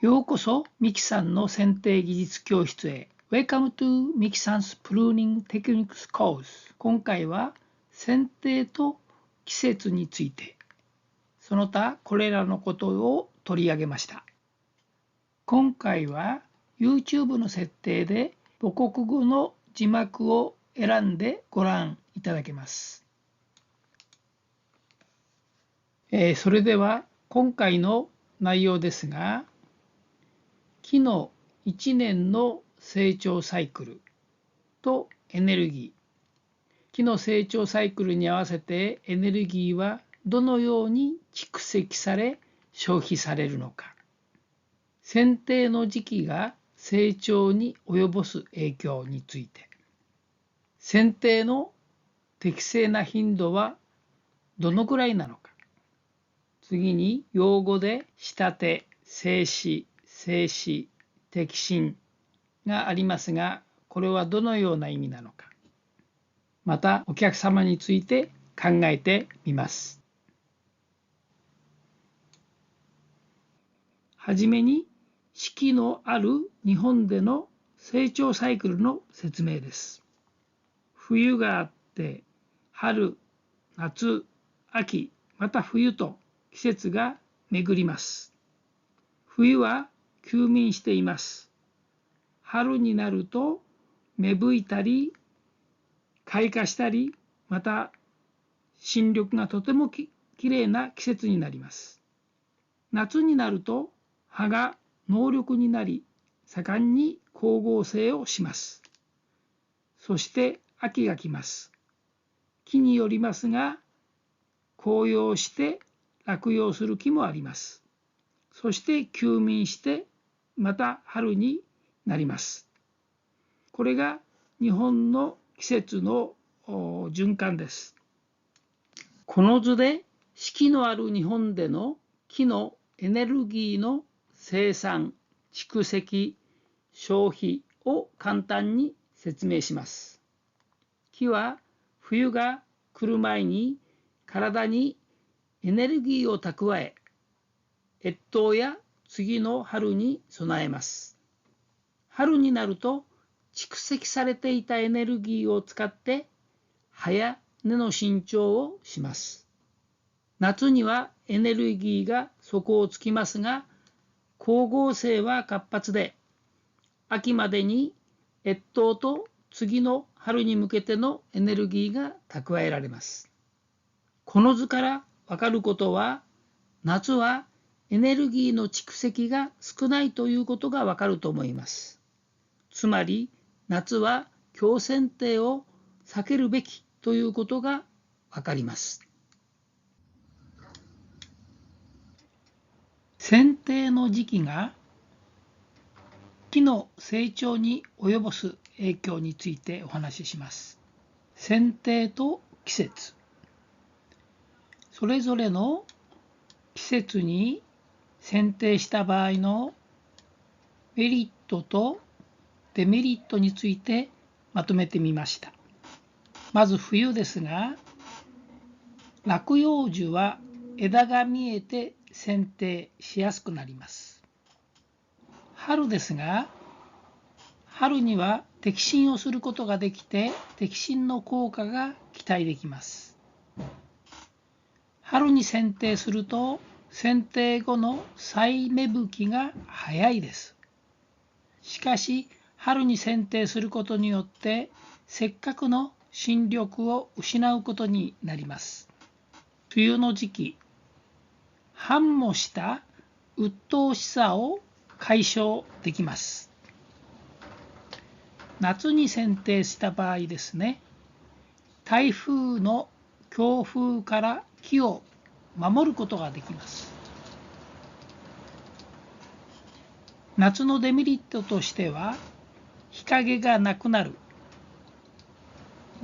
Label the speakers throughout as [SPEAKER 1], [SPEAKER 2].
[SPEAKER 1] ようこそミキさんの剪定技術教室へ。Welcome to ミキさん 's Pruning Techniques Course。今回は剪定と季節について、その他これらのことを取り上げました。今回は YouTube の設定で母国語の字幕を選んでご覧いただけます。それでは今回の内容ですが、木の1年の成長サイクルとエネルギー。木の成長サイクルに合わせてエネルギーはどのように蓄積され消費されるのか。剪定の時期が成長に及ぼす影響について。剪定の適正な頻度はどのくらいなのか。次に用語で仕立て、静止、静止、摘心がありますが、これはどのような意味なのか。またお客様について考えてみます。はじめに四季のある日本での成長サイクルの説明です。冬があって春、夏、秋、また冬と季節が巡ります。冬は休眠しています。春になると芽吹いたり開花したり、また新緑がとてもきれいな季節になります。夏になると葉が濃緑になり、盛んに光合成をします。そして秋が来ます。木によりますが、紅葉して落葉する木もあります。そして休眠してまた春になります。これが日本の季節の循環です。この図で四季のある日本での木のエネルギーの生産、蓄積、消費を簡単に説明します。木は冬が来る前に体にエネルギーを蓄え、越冬や次の春に備えます。春になると蓄積されていたエネルギーを使って葉や根の新調をします。夏にはエネルギーが底をつきますが、光合成は活発で、秋までに越冬と次の春に向けてのエネルギーが蓄えられます。この図からわかることは、夏はエネルギーの蓄積が少ないということがわかると思います。つまり、夏は強剪定を避けるべきということがわかります。剪定の時期が木の成長に及ぼす影響についてお話しします。剪定と季節。それぞれの季節に剪定した場合のメリットとデメリットについてまとめてみました。まず冬ですが、落葉樹は枝が見えて剪定しやすくなります。春ですが、春には摘心をすることができて、摘心の効果が期待できます。春に剪定すると、剪定後の再芽吹きが早いです。しかし、春に剪定することによって、せっかくの新緑を失うことになります。冬の時期、繁茂した鬱陶しさを解消できます。夏に剪定した場合ですね、台風の強風から木を守ることができます。夏のデメリットとしては、日陰がなくなる、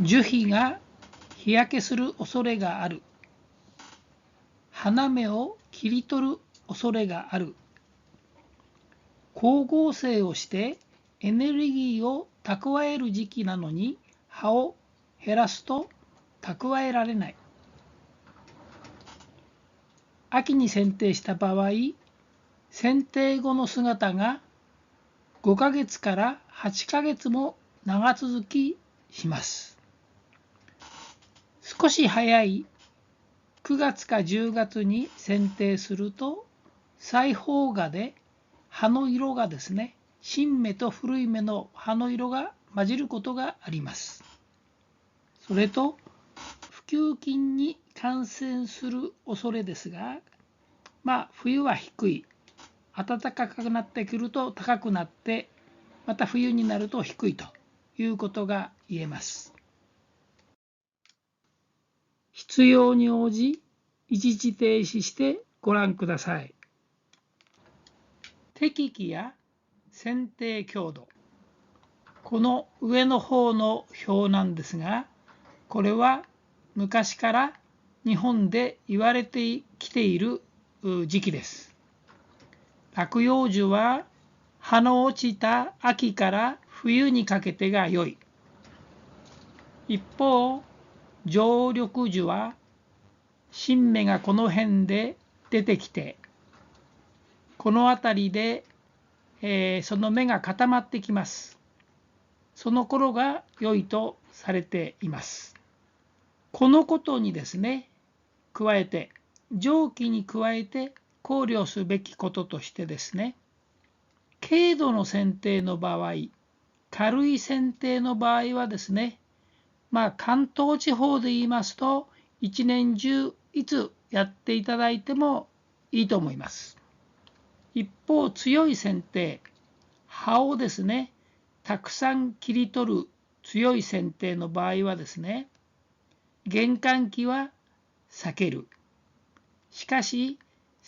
[SPEAKER 1] 樹皮が日焼けする恐れがある、花芽を切り取る恐れがある、光合成をしてエネルギーを蓄える時期なのに葉を減らすと蓄えられない。秋に剪定した場合、剪定後の姿が5ヶ月から8ヶ月も長続きします。少し早い9月か10月に剪定すると、再萌芽で葉の色がですね、新芽と古い芽の葉の色が混じることがあります。それと、腐球菌に感染する恐れですが、冬は低い。暖かくなってくると高くなって、また冬になると低いということが言えます。必要に応じ、一時停止してご覧ください。適期や剪定強度。この上の方の表なんですが、これは昔から日本で言われてきている時期です。落葉樹は葉の落ちた秋から冬にかけてが良い。一方、常緑樹は新芽がこの辺で出てきて、この辺りで、その芽が固まってきます。その頃が良いとされています。このことにですね、加えて、上記に加えて考慮すべきこととしてですね、軽度の剪定の場合、軽い剪定の場合はですね、関東地方で言いますと、一年中いつやっていただいてもいいと思います。一方、強い剪定、葉をですね、たくさん切り取る強い剪定の場合はですね、玄関期は避ける。しかし、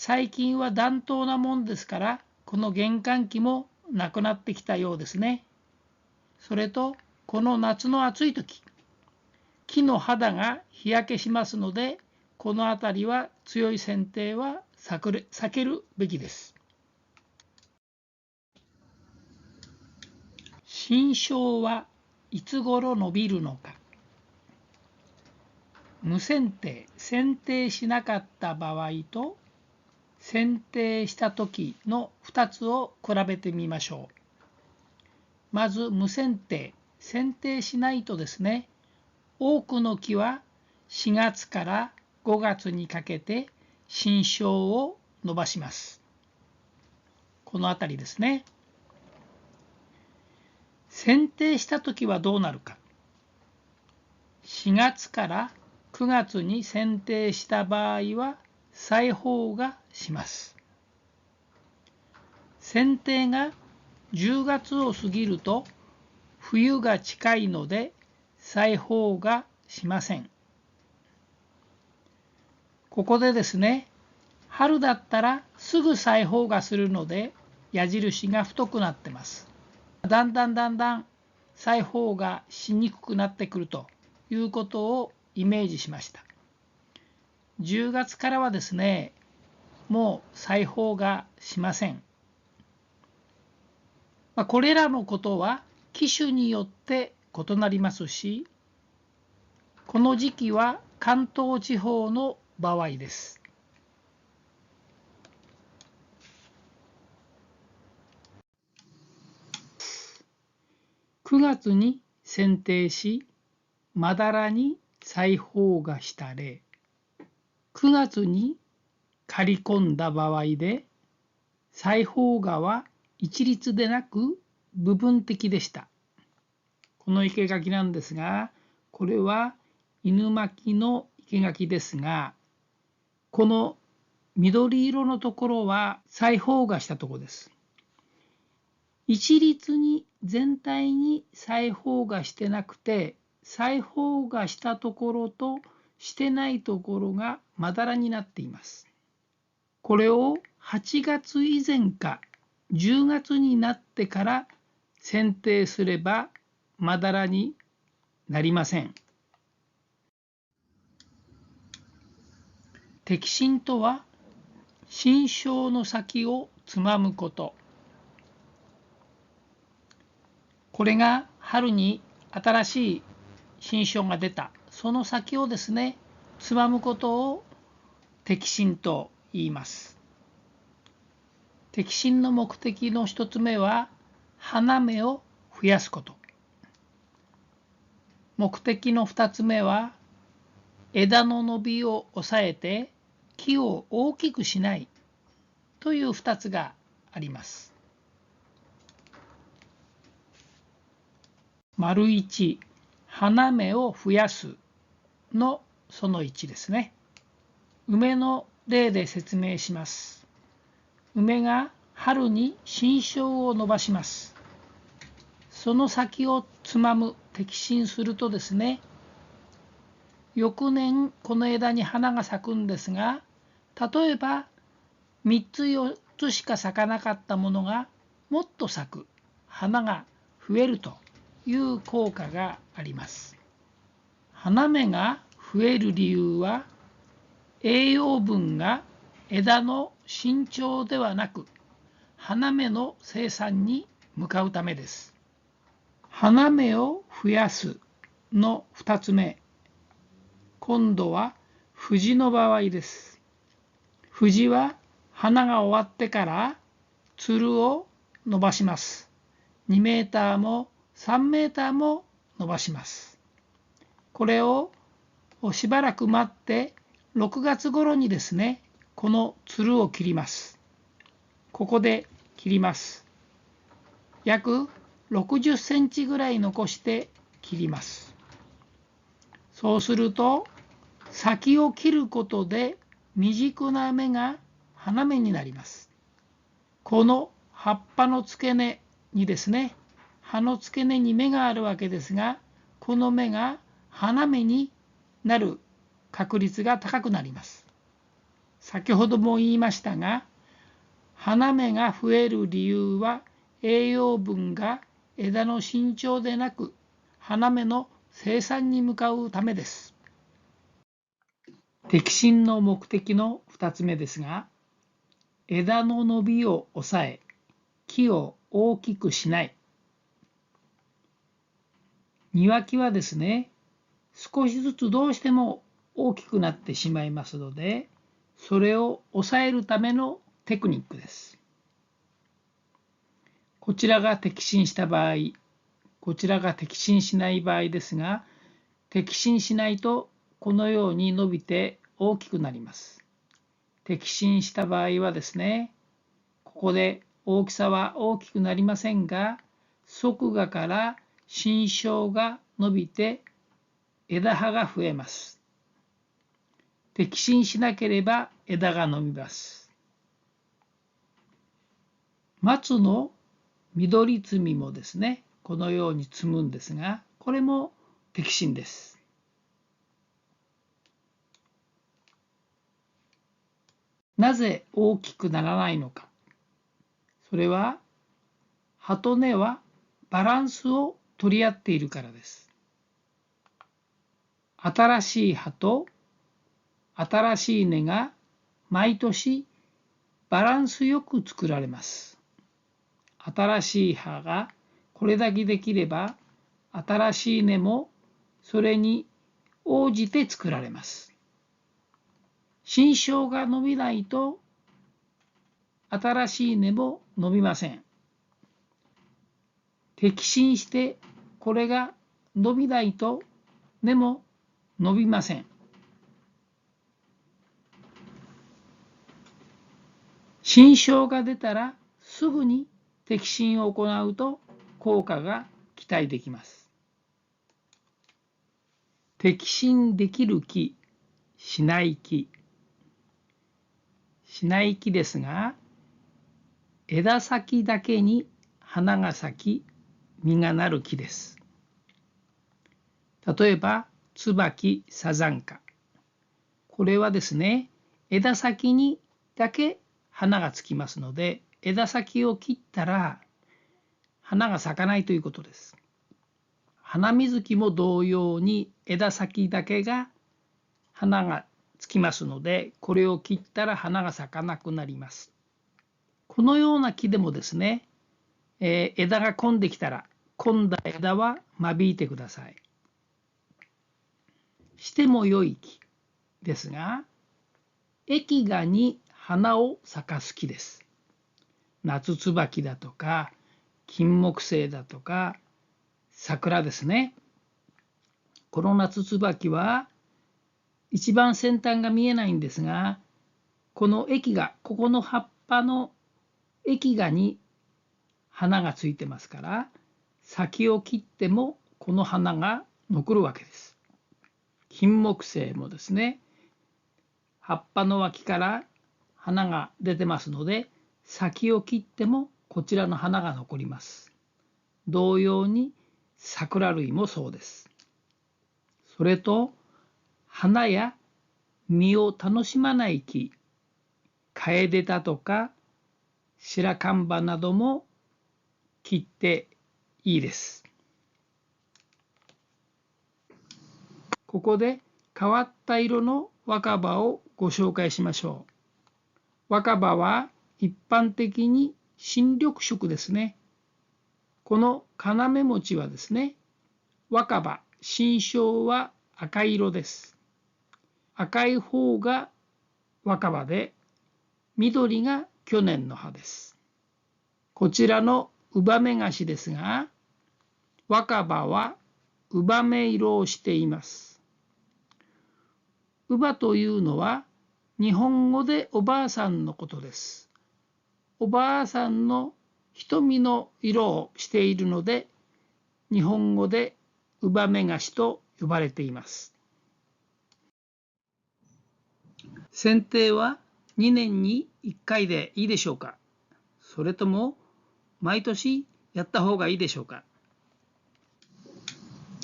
[SPEAKER 1] 最近は暖冬なもんですから、この玄関期もなくなってきたようですね。それと、この夏の暑い時、木の肌が日焼けしますので、この辺りは強い剪定は避けるべきです。新梢はいつ頃伸びるのか。無剪定、剪定しなかった場合と、剪定した時の2つを比べてみましょう。まず無剪定、剪定しないとですね、多くの木は4月から5月にかけて新梢を伸ばします。このあたりですね。剪定したときはどうなるか。4月から9月に剪定した場合は再萌芽します。剪定が10月を過ぎると冬が近いので再萌芽しません。ここでですね、春だったらすぐ再萌芽するので矢印が太くなってます。だんだん再萌芽しにくくなってくるということをイメージしました。10月からはですね、もう再萌芽しません。これらのことは機種によって異なりますし、この時期は関東地方の場合です。9月に剪定し、まだらに再萌芽した例。9月に刈り込んだ場合で、再萌芽は一律でなく部分的でした。この生垣なんですが、これは犬巻の生垣ですが、この緑色のところは再萌芽したところです。一律に全体に再萌芽してなくて、再萌芽したところとしてないところがまだらになっています。これを8月以前か10月になってから剪定すればまだらになりません。摘心とは新梢の先をつまむこと。これが春に新しい新梢が出た、その先をですね、つまむことを摘心と言います。摘心の目的の一つ目は花芽を増やすこと。目的の二つ目は枝の伸びを抑えて木を大きくしないという二つがあります。丸1、花芽を増やすのその1ですね。梅の例で説明します。梅が春に新梢を伸ばします。その先をつまむ、摘心するとですね、翌年この枝に花が咲くんですが、例えば3つ4つしか咲かなかったものがもっと咲く、花が増えるという効果があります。花芽が増える理由は、栄養分が枝の伸長ではなく花芽の生産に向かうためです。花芽を増やすの2つ目、今度は藤の場合です。藤は花が終わってからつるを伸ばします。2メーターも3メーターも伸ばします。これをしばらく待って6月頃にですね、このつるを切ります。ここで切ります。約60センチぐらい残して切ります。そうすると先を切ることで未熟な芽が花芽になります。この葉っぱの付け根にですね、葉の付け根に芽があるわけですが、この芽が花芽になる確率が高くなります。先ほども言いましたが、花芽が増える理由は栄養分が枝の伸長でなく花芽の生産に向かうためです。摘心の目的の2つ目ですが、枝の伸びを抑え木を大きくしない。庭木はですね、少しずつどうしても大きくなってしまいますので、それを抑えるためのテクニックです。こちらが摘心した場合、こちらが摘心しない場合ですが、摘心しないとこのように伸びて大きくなります。摘心した場合はですね、ここで大きさは大きくなりませんが、側芽から新梢が伸びて枝葉が増えます。摘心しなければ枝が伸びます。松の緑摘みもですね、このように摘むんですが、これも摘心です。なぜ大きくならないのか。それは葉と根はバランスを取り合っているからです。新しい葉と新しい根が毎年バランスよく作られます。新しい葉がこれだけできれば、新しい根もそれに応じて作られます。新梢が伸びないと新しい根も伸びません。摘心してこれが伸びないと根も伸びません。新梢が出たらすぐに摘心を行うと効果が期待できます。摘心できる木、しない木。しない木ですが、枝先だけに花が咲き、実がなる木です。例えば、椿、サザンカ。これはですね、枝先にだけ花がつきますので、枝先を切ったら花が咲かないということです。ハナミズキも同様に枝先だけが花がつきますので、これを切ったら花が咲かなくなります。このような木でもですね、枝が混んできたら、混んだ枝は間引いてください。しても良い木ですが、液芽に花を咲かす木です。夏椿だとか金木犀だとか桜ですね。この夏椿は一番先端が見えないんですが、このここの葉っぱの液芽に花がついてますから、先を切ってもこの花が残るわけです。金木犀もですね、葉っぱの脇から花が出てますので、先を切ってもこちらの花が残ります。同様に桜類もそうです。それと花や実を楽しまない木、カエデだとか白樺なども切っていいです。ここで変わった色の若葉をご紹介しましょう。若葉は一般的に新緑色ですね。この要餅はですね、若葉、新梢は赤色です。赤い方が若葉で、緑が去年の葉です。こちらのウバメガシですが、若葉はウバメ色をしています。ウバというのは日本語でおばあさんのことです。おばあさんの瞳の色をしているので、日本語でウバメガシと呼ばれています。剪定は2年に1回でいいでしょうか？それとも毎年やった方がいいでしょうか？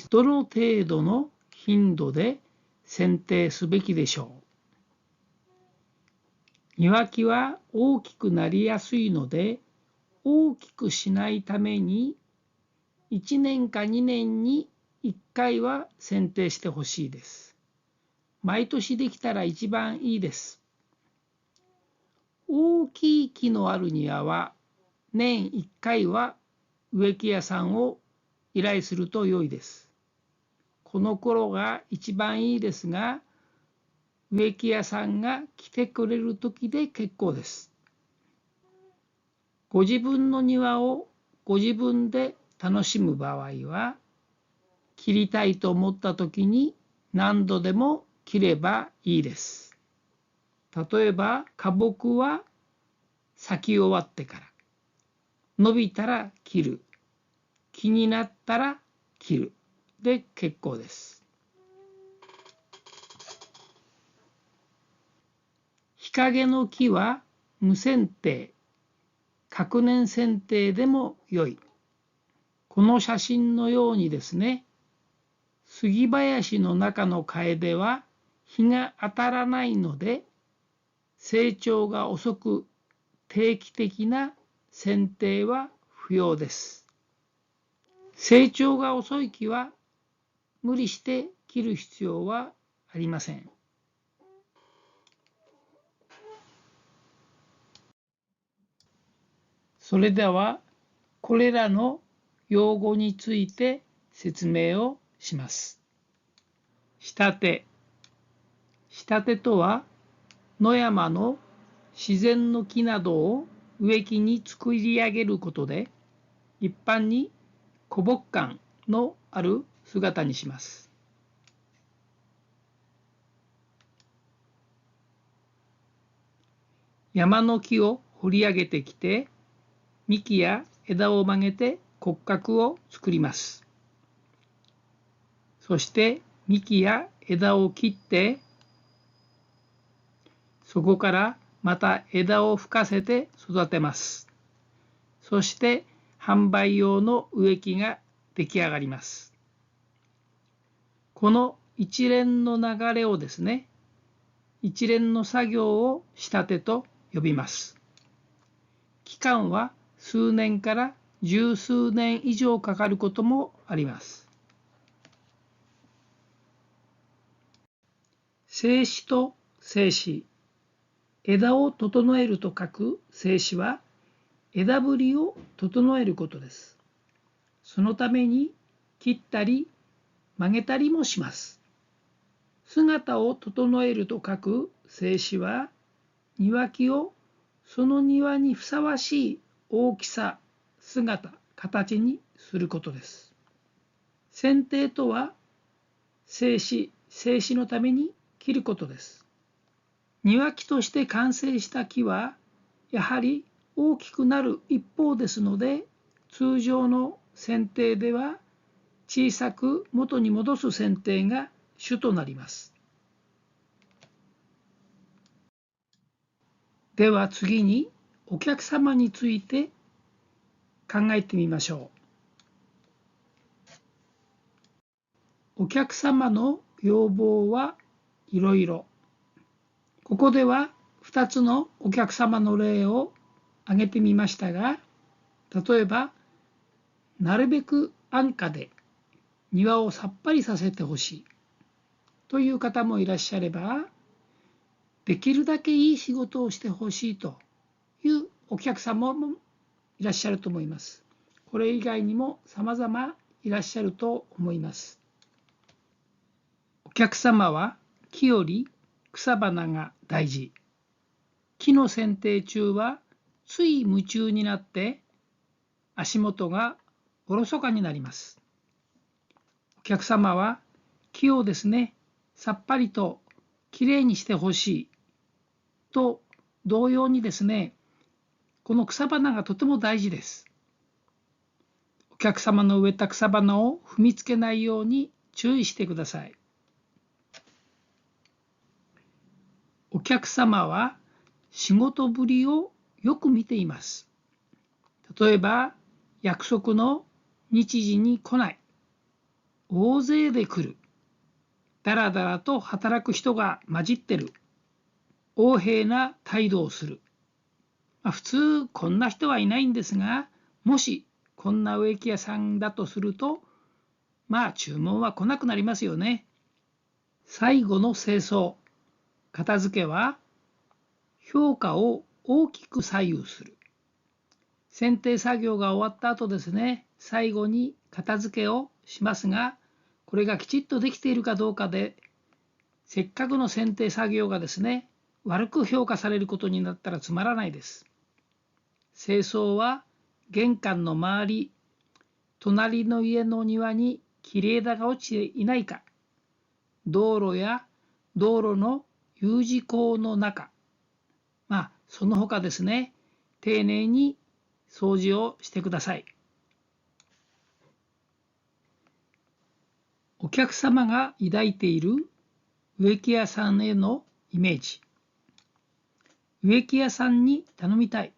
[SPEAKER 1] どの程度の頻度で剪定すべきでしょう？庭木は大きくなりやすいので、大きくしないために1年か2年に1回は剪定してほしいです。毎年できたら一番いいです。大きい木のある庭は年1回は植木屋さんを依頼すると良いです。この頃が一番いいですが、植木屋さんが来てくれる時で結構です。ご自分の庭をご自分で楽しむ場合は、切りたいと思った時に何度でも切ればいいです。例えば花木は咲き終わってから、伸びたら切る、気になったら切るで結構です。日陰の木は無剪定、隔年剪定でも良い。この写真のようにですね、杉林の中のカエデは日が当たらないので、成長が遅く定期的な剪定は不要です。成長が遅い木は無理して切る必要はありません。それではこれらの用語について説明をします。仕立て。仕立てとは野山の自然の木などを植木に作り上げることで、一般に古木感のある姿にします。山の木を掘り上げてきて、幹や枝を曲げて骨格を作ります。そして幹や枝を切って、そこからまた枝を吹かせて育てます。そして販売用の植木が出来上がります。この一連の流れをですね、一連の作業を仕立てと呼びます。期間は数年から十数年以上かかることもあります。整枝と整枝。枝を整えると書く整枝は枝ぶりを整えることです。そのために切ったり曲げたりもします。姿を整えると書く整枝は庭木をその庭にふさわしい大きさ、姿、形にすることです。剪定とは静止のために切ることです。庭木として完成した木はやはり大きくなる一方ですので、通常の剪定では小さく元に戻す剪定が主となります。では次にお客様について考えてみましょう。お客様の要望はいろいろ。ここでは2つのお客様の例を挙げてみましたが、例えばなるべく安価で庭をさっぱりさせてほしいという方もいらっしゃれば、できるだけいい仕事をしてほしいというお客様もいらっしゃると思います。これ以外にも様々いらっしゃると思います。お客様は木より草花が大事。木の剪定中はつい夢中になって足元がおろそかになります。お客様は木をですね、さっぱりときれいにしてほしいと同様にですね、この草花がとても大事です。お客様の植えた草花を踏みつけないように注意してください。お客様は仕事ぶりをよく見ています。例えば、約束の日時に来ない、大勢で来る、だらだらと働く人が混じってる、横柄な態度をする。普通こんな人はいないんですが、もしこんな植木屋さんだとすると、注文は来なくなりますよね。最後の清掃、片付けは評価を大きく左右する。剪定作業が終わった後ですね、最後に片付けをしますが、これがきちっとできているかどうかで、せっかくの剪定作業がですね、悪く評価されることになったらつまらないです。清掃は玄関の周り、隣の家の庭にきれい枝が落ちていないか、道路や道路の U 字溝の中、その他ですね、丁寧に掃除をしてください。お客様が抱いている植木屋さんへのイメージ。植木屋さんに頼みたい。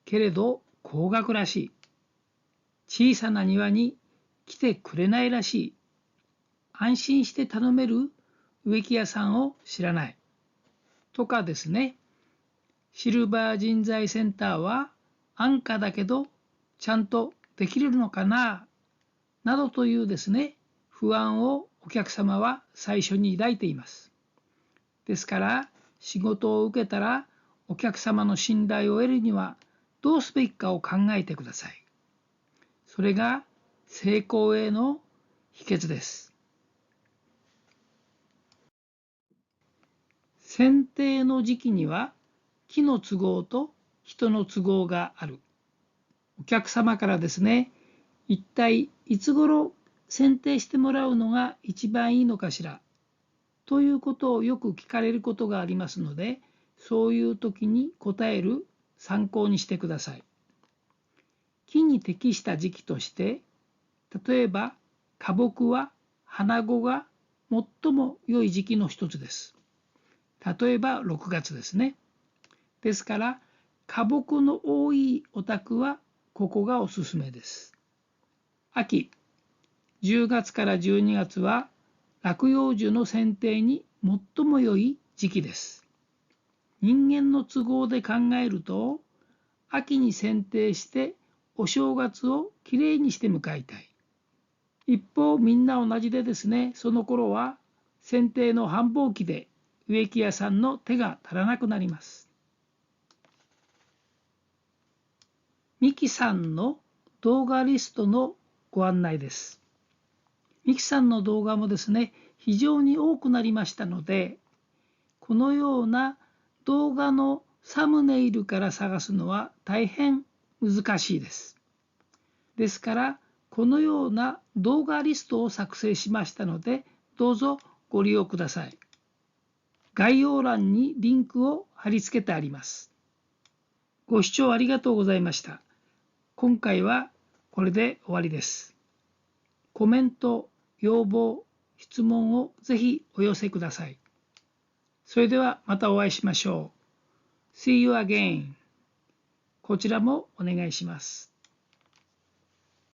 [SPEAKER 1] けれど高額らしい。小さな庭に来てくれないらしい。安心して頼める植木屋さんを知らない。とかですね。シルバー人材センターは安価だけどちゃんとできるのかな、などというですね、不安をお客様は最初に抱いています。ですから仕事を受けたらお客様の信頼を得るにはどうすべきかを考えてください。それが成功への秘訣です。剪定の時期には木の都合と人の都合がある。お客様からですね、一体いつ頃剪定してもらうのが一番いいのかしらということをよく聞かれることがありますので、そういう時に答える参考にしてください。木に適した時期として、例えば花木は花後が最も良い時期の一つです。例えば6月ですね。ですから花木の多いお宅はここがおすすめです。秋、10月から12月は落葉樹の剪定に最も良い時期です。人間の都合で考えると、秋に剪定してお正月をきれいにして迎えたい。一方みんな同じでですね、その頃は剪定の繁忙期で植木屋さんの手が足らなくなります。ミキさんの動画リストのご案内です。ミキさんの動画もですね、非常に多くなりましたので、このような動画のサムネイルから探すのは大変難しいです。ですから、このような動画リストを作成しましたので、どうぞご利用ください。概要欄にリンクを貼り付けてあります。ご視聴ありがとうございました。今回はこれで終わりです。コメント、要望、質問をぜひお寄せください。それではまたお会いしましょう。See you again. こちらもお願いします。